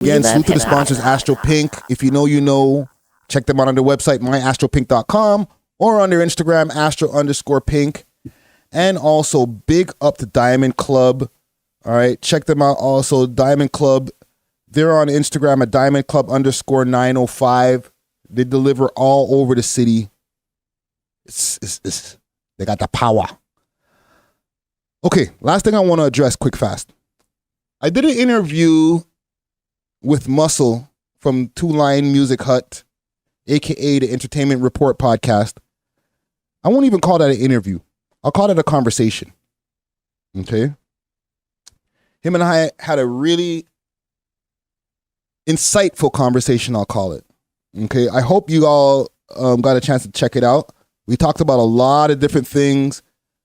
Again, salute to the sponsors, Astro Pink. If you know, you know. Check them out on their website, myastropink.com, or on their Instagram, astro_pink. And also, big up to Diamond Club. All right, check them out also. Diamond Club, they're on Instagram at diamondclub_905. They deliver all over the city. They got the power. Okay, last thing I want to address quick fast. I did an interview with Muscle from Two Line Music Hut, aka the Entertainment Report podcast. I won't even call that an interview. I'll call it a conversation. Okay? Him and I had a really insightful conversation, I'll call it. Okay? I hope you all got a chance to check it out. We talked about a lot of different things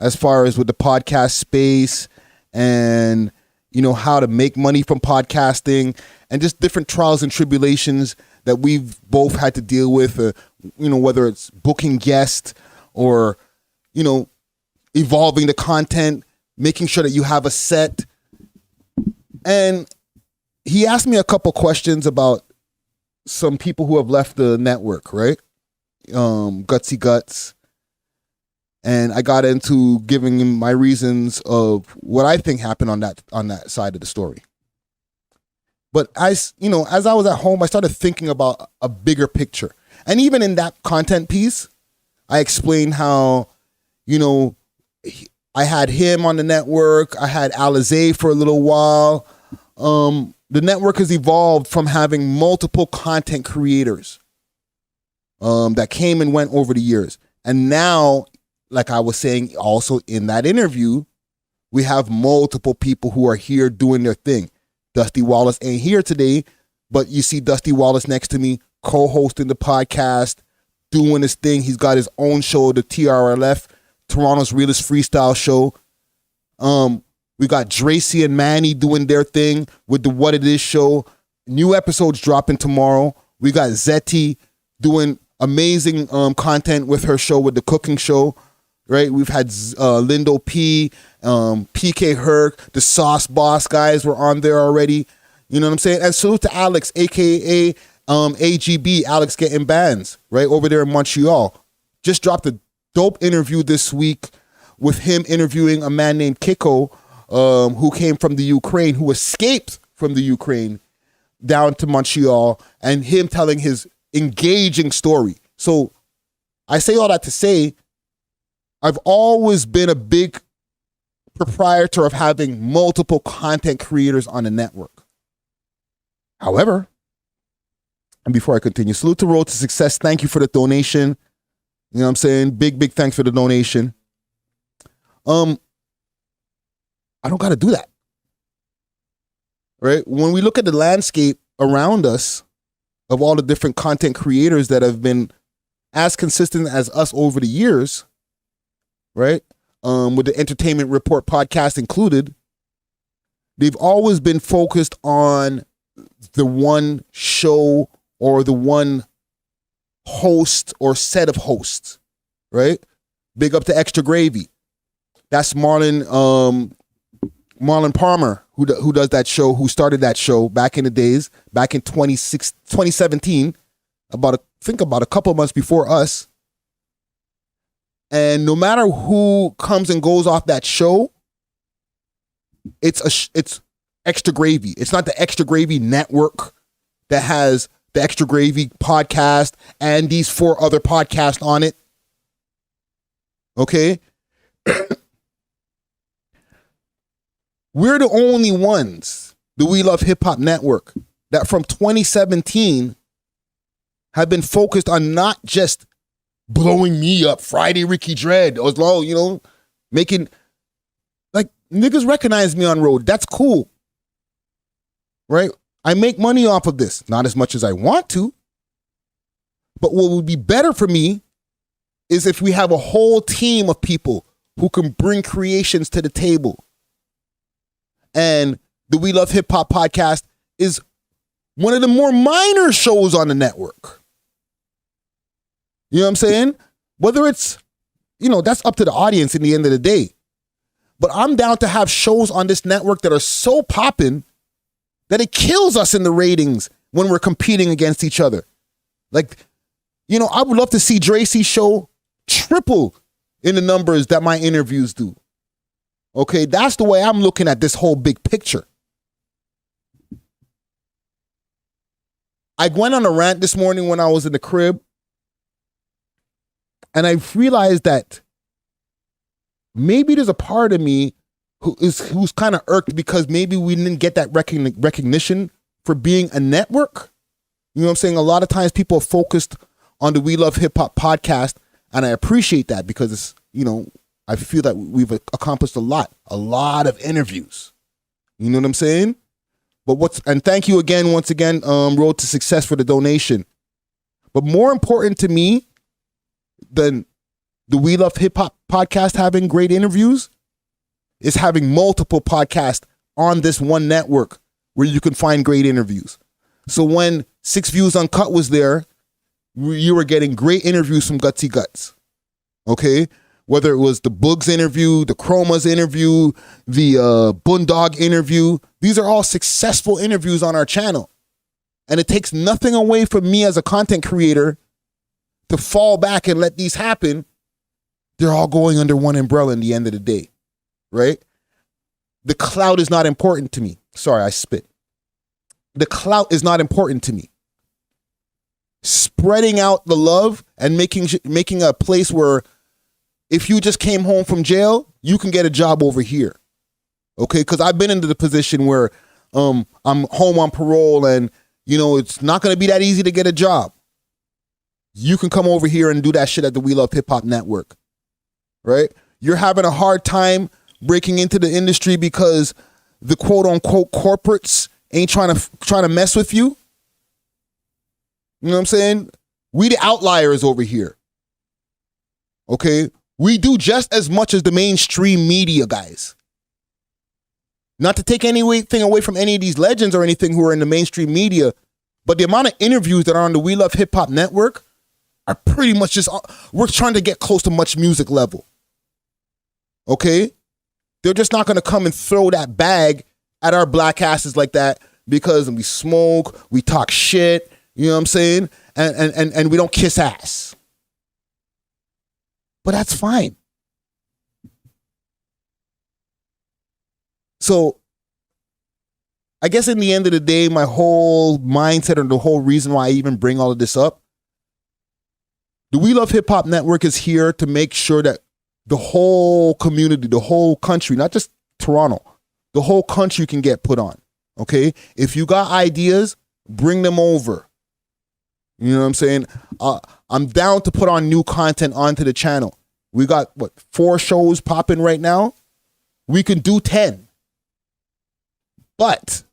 as far as with the podcast space and, you know, how to make money from podcasting and just different trials and tribulations that we've both had to deal with, you know, whether it's booking guests or, you know, evolving the content, making sure that you have a set. And he asked me a couple questions about some people who have left the network, right? Gutsy Guts. And I got into giving him my reasons of what I think happened on that side of the story. But as I was at home, I started thinking about a bigger picture. And even in that content piece, I explained how, you know, I had him on the network. I had Alizé for a little while. The network has evolved from having multiple content creators that came and went over the years. And now, like I was saying also in that interview, we have multiple people who are here doing their thing. Dusty Wallace ain't here today, but you see Dusty Wallace next to me, co-hosting the podcast, doing his thing. He's got his own show, the TRLF, Toronto's Realest Freestyle Show. We got Dracy and Manny doing their thing with the What It Is show. New episodes dropping tomorrow. We got Zeti doing amazing content with her show, with the cooking show. Right, we've had Lindo P, PK Herc, the Sauce Boss guys were on there already. You know what I'm saying? And salute to Alex, aka AGB, Alex Getting Bands, right over there in Montreal. Just dropped a dope interview this week with him interviewing a man named Kiko, who came from the Ukraine, who escaped from the Ukraine down to Montreal, and him telling his engaging story. So I say all that to say, I've always been a big proprietor of having multiple content creators on the network. However, and before I continue, salute to Road to Success. Thank you for the donation. You know what I'm saying? Big thanks for the donation. I don't got to do that. Right? When we look at the landscape around us of all the different content creators that have been as consistent as us over the years, right? With the Entertainment Report podcast included, they've always been focused on the one show or the one host or set of hosts, right? Big up to Extra Gravy. That's Marlon Palmer, who does that show, who started that show back in the days, back in 2017, about a couple months before us. And no matter who comes and goes off that show, it's Extra Gravy. It's not the Extra Gravy network that has the Extra Gravy podcast and these 4 other podcasts on it. Okay? We're the only ones, the We Love Hip Hop Network, that from 2017 have been focused on not just blowing me up, Friday Ricky Dread, as long, you know, making, like, niggas recognize me on road. That's cool. Right? I make money off of this. Not as much as I want to. But what would be better for me is if we have a whole team of people who can bring creations to the table. And the We Love Hip Hop podcast is one of the more minor shows on the network. You know what I'm saying? Whether it's, you know, that's up to the audience in the end of the day. But I'm down to have shows on this network that are so popping that it kills us in the ratings when we're competing against each other. Like, you know, I would love to see Dracy's show triple in the numbers that my interviews do. Okay, that's the way I'm looking at this whole big picture. I went on a rant this morning when I was in the crib, and I realized that maybe there's a part of me who's kind of irked because maybe we didn't get that recognition for being a network. You know what I'm saying? A lot of times people are focused on the We Love Hip Hop podcast, and I appreciate that because it's, you know, I feel that we've accomplished a lot of interviews. You know what I'm saying? But and thank you again, once again, Road to Success for the donation. But more important to me than the We Love Hip Hop podcast having great interviews is having multiple podcasts on this one network where you can find great interviews. So when 6 Views Uncut was there, you were getting great interviews from Gutsy Guts. Okay? Whether it was the Boogs interview, the Chromas interview, the Boondog interview, these are all successful interviews on our channel. And it takes nothing away from me as a content creator to fall back and let these happen. They're all going under one umbrella in the end of the day, right? The clout is not important to me. Sorry, I spit. The clout is not important to me. Spreading out the love and making a place where if you just came home from jail, you can get a job over here. Okay? Because I've been into the position where I'm home on parole and, you know, it's not going to be that easy to get a job. You can come over here and do that shit at the We Love Hip Hop Network. Right? You're having a hard time breaking into the industry because the quote unquote corporates ain't trying to mess with you. You know what I'm saying? We the outliers over here. Okay? We do just as much as the mainstream media guys. Not to take anything away from any of these legends or anything who are in the mainstream media, but the amount of interviews that are on the We Love Hip Hop Network are pretty much just, we're trying to get close to Much Music level. Okay? They're just not going to come and throw that bag at our black asses like that because we smoke, we talk shit, you know what I'm saying? And we don't kiss ass. But that's fine. So I guess in the end of the day, my whole mindset and the whole reason why I even bring all of this up, the We Love Hip Hop Network is here to make sure that the whole community, the whole country, not just Toronto, the whole country can get put on. Okay? If you got ideas, bring them over. You know what I'm saying? I'm down to put on new content onto the channel. We got, 4 shows popping right now? We can do 10. But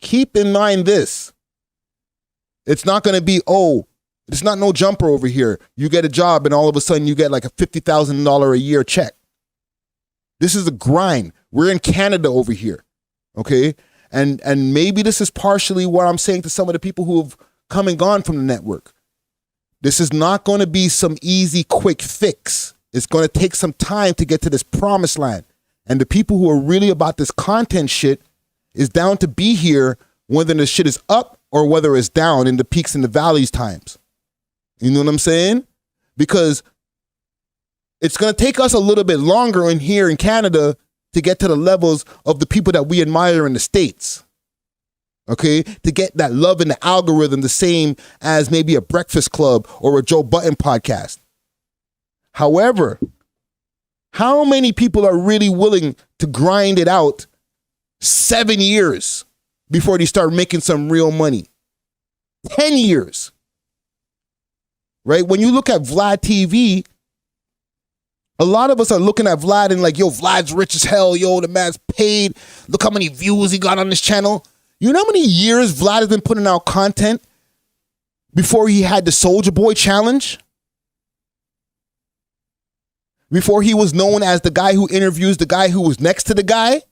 keep in mind this. It's not going to be, it's not no jumper over here. You get a job and all of a sudden you get like a $50,000 a year check. This is a grind. We're in Canada over here. Okay? And maybe this is partially what I'm saying to some of the people who have come and gone from the network. This is not going to be some easy, quick fix. It's going to take some time to get to this promised land. And the people who are really about this content shit is down to be here whether the shit is up or whether it's down in the peaks and the valleys times. You know what I'm saying? Because it's going to take us a little bit longer in here in Canada to get to the levels of the people that we admire in the States. Okay? To get that love in the algorithm the same as maybe a Breakfast Club or a Joe Budden podcast. However, how many people are really willing to grind it out 7 years before they start making some real money? 10 years. Right? When you look at Vlad TV, a lot of us are looking at Vlad and like, yo, Vlad's rich as hell. Yo, the man's paid. Look how many views he got on this channel. You know how many years Vlad has been putting out content before he had the Soulja Boy challenge? Before he was known as the guy who interviews the guy who was next to the guy?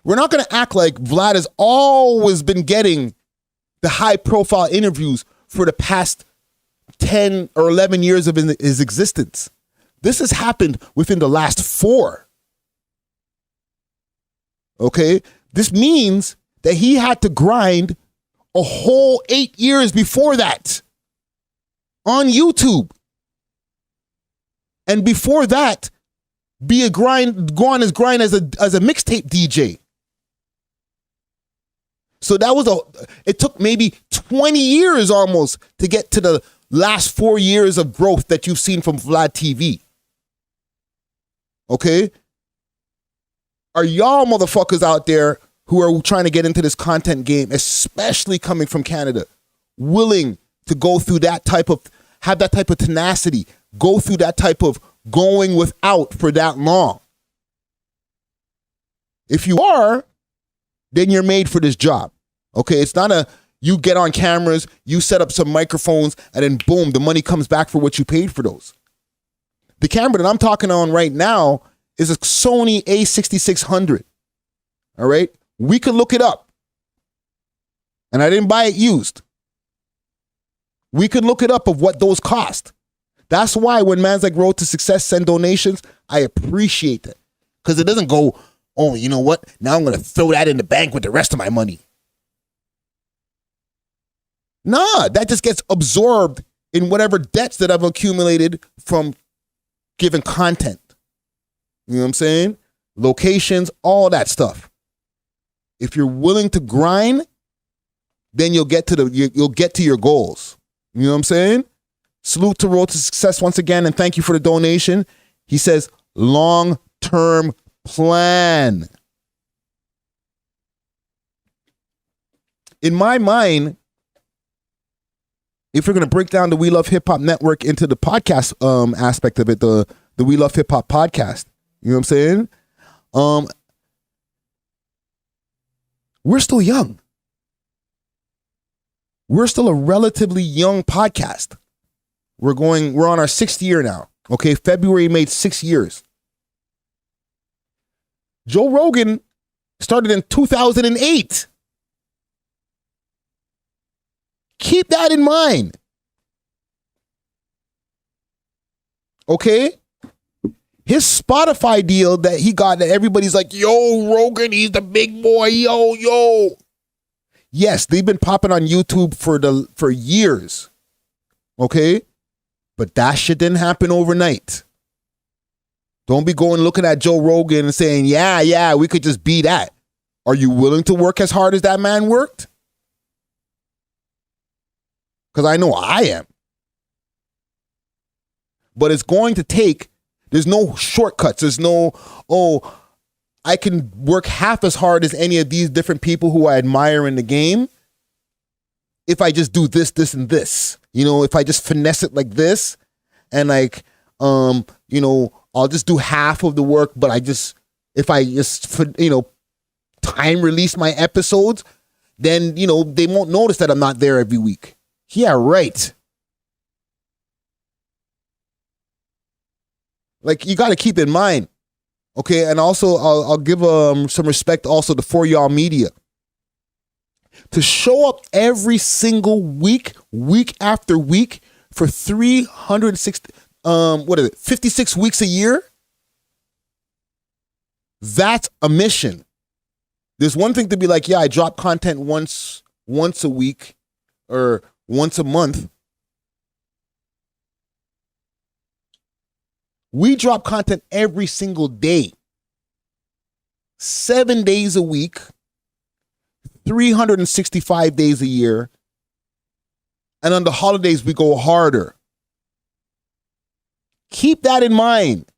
We're not going to act like Vlad has always been getting the high-profile interviews for the past 10 or 11 years of his existence. This has happened within the last 4. Okay? This means that he had to grind a whole 8 years before that on YouTube. And before that, go on his grind as a mixtape DJ. So it took maybe 20 years almost to get to the last 4 years of growth that you've seen from Vlad TV. Okay? Are y'all motherfuckers out there who are trying to get into this content game, especially coming from Canada, willing to go through have that type of tenacity, go through that type of going without for that long? If you are, then you're made for this job. Okay, it's not you get on cameras, you set up some microphones, and then boom, the money comes back for what you paid for those. The camera that I'm talking on right now is a Sony a6600. All right, we could look it up. And I didn't buy it used. We could look it up of what those cost. That's why when Man's Like Road to Success send donations, I appreciate it. Because it doesn't go, oh, you know what? Now I'm going to throw that in the bank with the rest of my money. Nah, that just gets absorbed in whatever debts that I've accumulated from giving content. You know what I'm saying? Locations, all that stuff. If you're willing to grind, then you'll get to your goals. You know what I'm saying? Salute to Road to Success once again, and thank you for the donation. He says, long-term plan. In my mind, if we're going to break down the We Love Hip Hop Network into the podcast aspect of it, the We Love Hip Hop podcast, you know what I'm saying? We're still young. We're still a relatively young podcast. We're on our 6th year now. Okay, February made 6 years. Joe Rogan started in 2008. Keep that in mind. Okay? His Spotify deal that he got, that everybody's like, yo, Rogan, he's the big boy, yo. Yes, they've been popping on YouTube for years. Okay? But that shit didn't happen overnight. Don't be going looking at Joe Rogan and saying, yeah, we could just be that. Are you willing to work as hard as that man worked? Because I know I am. But it's going to take, there's no shortcuts. There's no, I can work half as hard as any of these different people who I admire in the game if I just do this, this, and this. You know, if I just finesse it like this and like, I'll just do half of the work, but if I just, time release my episodes, then, they won't notice that I'm not there every week. Yeah, right. Like, you got to keep in mind, okay? And also, I'll give some respect also to For Y'all Media. To show up every single week after week for 360, 56 weeks a year? That's a mission. There's one thing to be like, yeah, I drop content once a week or once a month. We drop content every single day. 7 days a week. 365 days a year. And on the holidays, we go harder. Keep that in mind.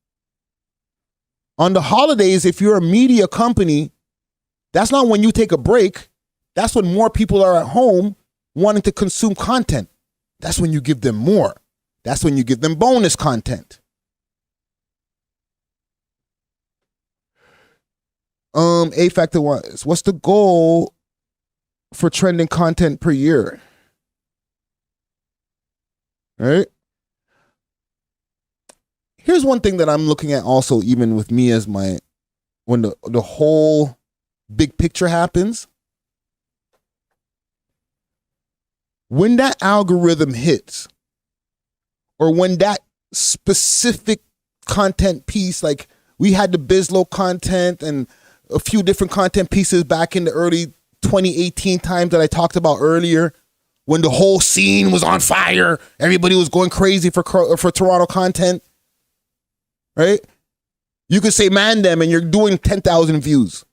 On the holidays, if you're a media company, that's not when you take a break. That's when more people are at home wanting to consume content. That's when you give them more. That's when you give them bonus content. A Factor was, what's the goal for trending content per year? All right. Here's one thing that I'm looking at also, even with me as when the whole big picture happens. When that algorithm hits, or when that specific content piece, like we had the Bizlo content and a few different content pieces back in the early 2018 times that I talked about earlier, when the whole scene was on fire, everybody was going crazy for Toronto content, right? You could say man them and you're doing 10,000 views,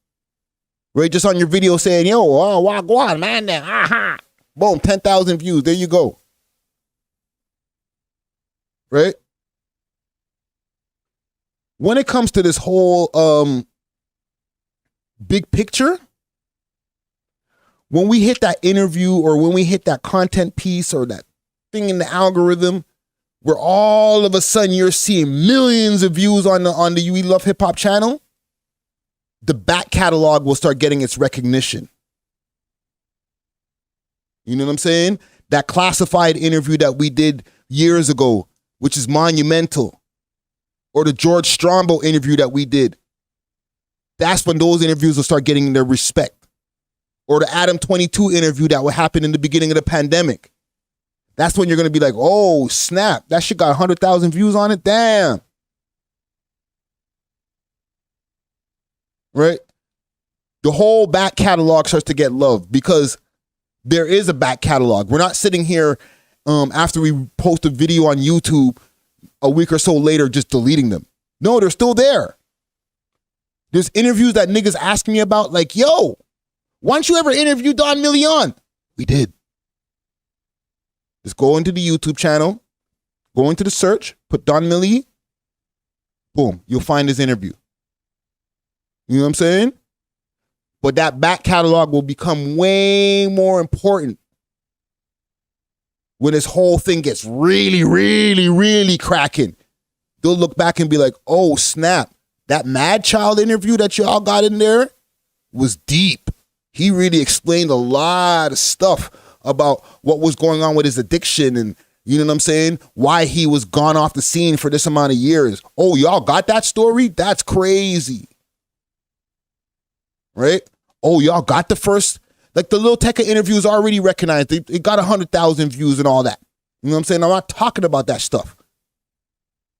right? Just on your video saying, yo, wagwan, man them, aha. Boom, 10,000 views. There you go. Right? When it comes to this whole big picture, when we hit that interview or when we hit that content piece or that thing in the algorithm, where all of a sudden you're seeing millions of views on the We Love Hip Hop channel, the back catalog will start getting its recognition. You know what I'm saying? That classified interview that we did years ago, which is monumental, or the George Strombo interview that we did. That's when those interviews will start getting their respect. Or the Adam 22 interview that will happen in the beginning of the pandemic. That's when you're going to be like, oh, snap. That shit got 100,000 views on it. Damn. Right? The whole back catalog starts to get love because there is a back catalog. We're not sitting here after we post a video on YouTube a week or so later just deleting them. No, they're still there. There's interviews that niggas ask me about like, yo, why don't you ever interview Don Million? We did. Just go into the YouTube channel, go into the search, put Don Millie, boom, you'll find his interview. You know what I'm saying? But that back catalog will become way more important when this whole thing gets really, really, really cracking. They'll look back and be like, oh, snap. That Mad Child interview that y'all got in there was deep. He really explained a lot of stuff about what was going on with his addiction and, you know what I'm saying, why he was gone off the scene for this amount of years. Oh, y'all got that story? That's crazy. Right? Oh, y'all got the first, like the Lil Tecca interview is already recognized. It got 100,000 views and all that. You know what I'm saying? I'm not talking about that stuff.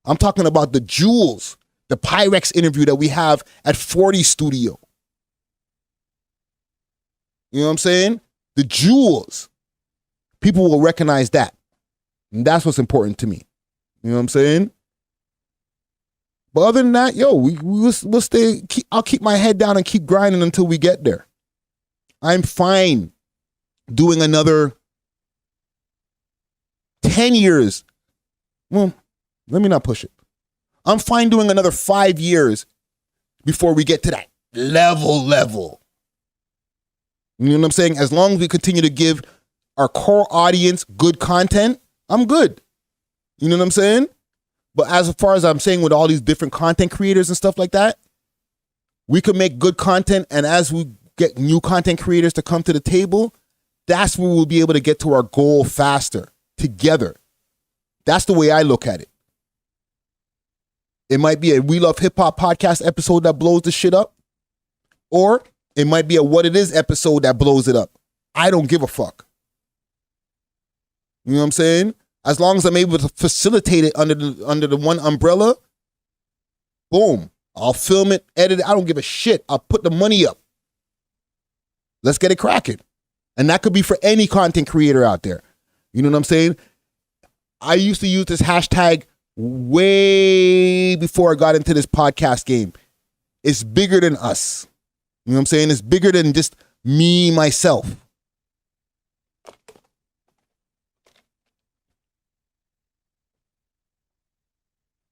I'm talking about the jewels, the Pyrex interview that we have at 40 Studio. You know what I'm saying? The jewels. People will recognize that. And that's what's important to me. You know what I'm saying? But other than that, yo, we'll stay. I'll keep my head down and keep grinding until we get there. I'm fine doing another 10 years. Well, let me not push it. I'm fine doing another 5 years before we get to that level. You know what I'm saying? As long as we continue to give our core audience good content, I'm good. You know what I'm saying? But as far as I'm saying with all these different content creators and stuff like that, we can make good content, and as we get new content creators to come to the table, that's when we'll be able to get to our goal faster together. That's the way I look at it. It might be a We Love Hip Hop podcast episode that blows the shit up, or it might be a What It Is episode that blows it up. I don't give a fuck. You know what I'm saying? As long as I'm able to facilitate it under the one umbrella, boom. I'll film it, edit it. I don't give a shit. I'll put the money up. Let's get it cracking. And that could be for any content creator out there. You know what I'm saying? I used to use this hashtag way before I got into this podcast game. It's bigger than us. You know what I'm saying? It's bigger than just me, myself.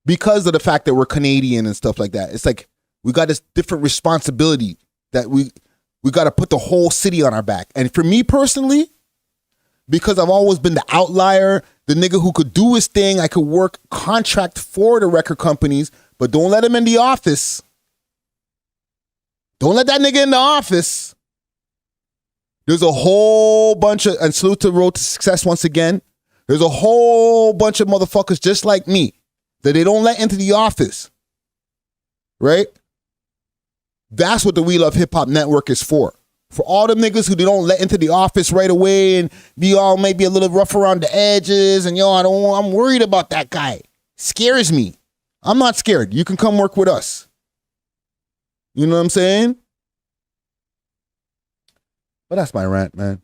Because of the fact that we're Canadian and stuff like that. It's like we got this different responsibility that we got to put the whole city on our back. And for me personally, because I've always been the outlier, the nigga who could do his thing, I could work contract for the record companies, but don't let him in the office. Don't let that nigga in the office. There's a whole bunch of, and salute to Road to Success once again, there's a whole bunch of motherfuckers just like me that they don't let into the office, right? That's what the We Love Hip Hop Network is for. For all them niggas who they don't let into the office right away and be all maybe a little rough around the edges and I'm worried about that guy. Scares me. I'm not scared. You can come work with us. You know what I'm saying? But that's my rant, man.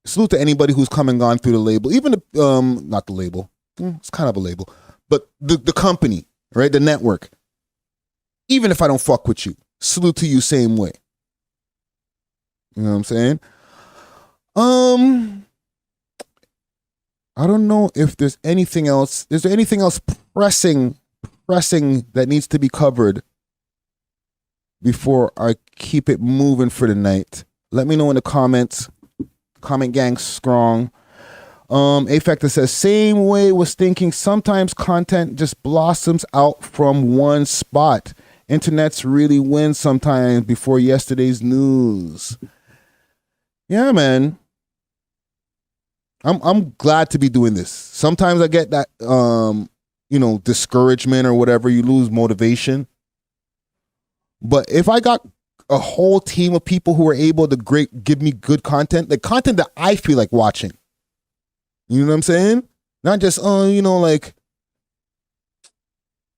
Salute to anybody who's come and gone through the label, even the not the label. It's kind of a label, but the company, right? The network. Even if I don't fuck with you, salute to you same way. You know what I'm saying? I don't know if there's anything else. Is there anything else pressing that needs to be covered before I keep it moving for the night? Let me know in the comments. Comment gang strong. A-Factor says, same way was thinking sometimes content just blossoms out from one spot. Internets really win sometimes before yesterday's news. Yeah, man. I'm glad to be doing this. Sometimes I get that discouragement or whatever, you lose motivation. But if I got a whole team of people who are able to give me good content, the content that I feel like watching. You know what I'm saying? Not just, like,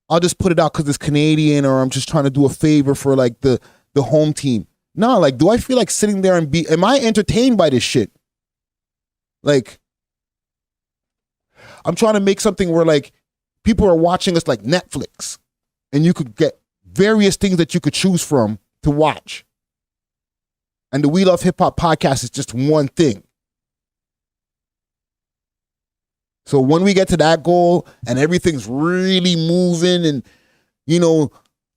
I'll just put it out because it's Canadian, or I'm just trying to do a favor for like the home team. No, like, do I feel like sitting there and am I entertained by this shit? Like, I'm trying to make something where like people are watching us like Netflix, and you could get various things that you could choose from to watch. And the We Love Hip Hop podcast is just one thing. So when we get to that goal and everything's really moving, and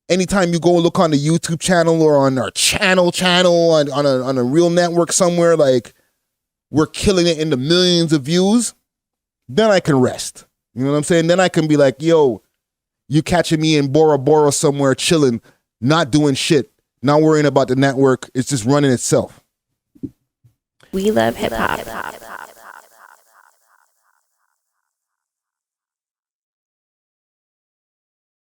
anytime you go look on the YouTube channel or on our channel on a real network somewhere, like we're killing it in the millions of views, then I can rest. You know what I'm saying? Then I can be like, yo, you catching me in Bora Bora somewhere chilling, not doing shit, not worrying about the network. It's just running itself. We love hip hop.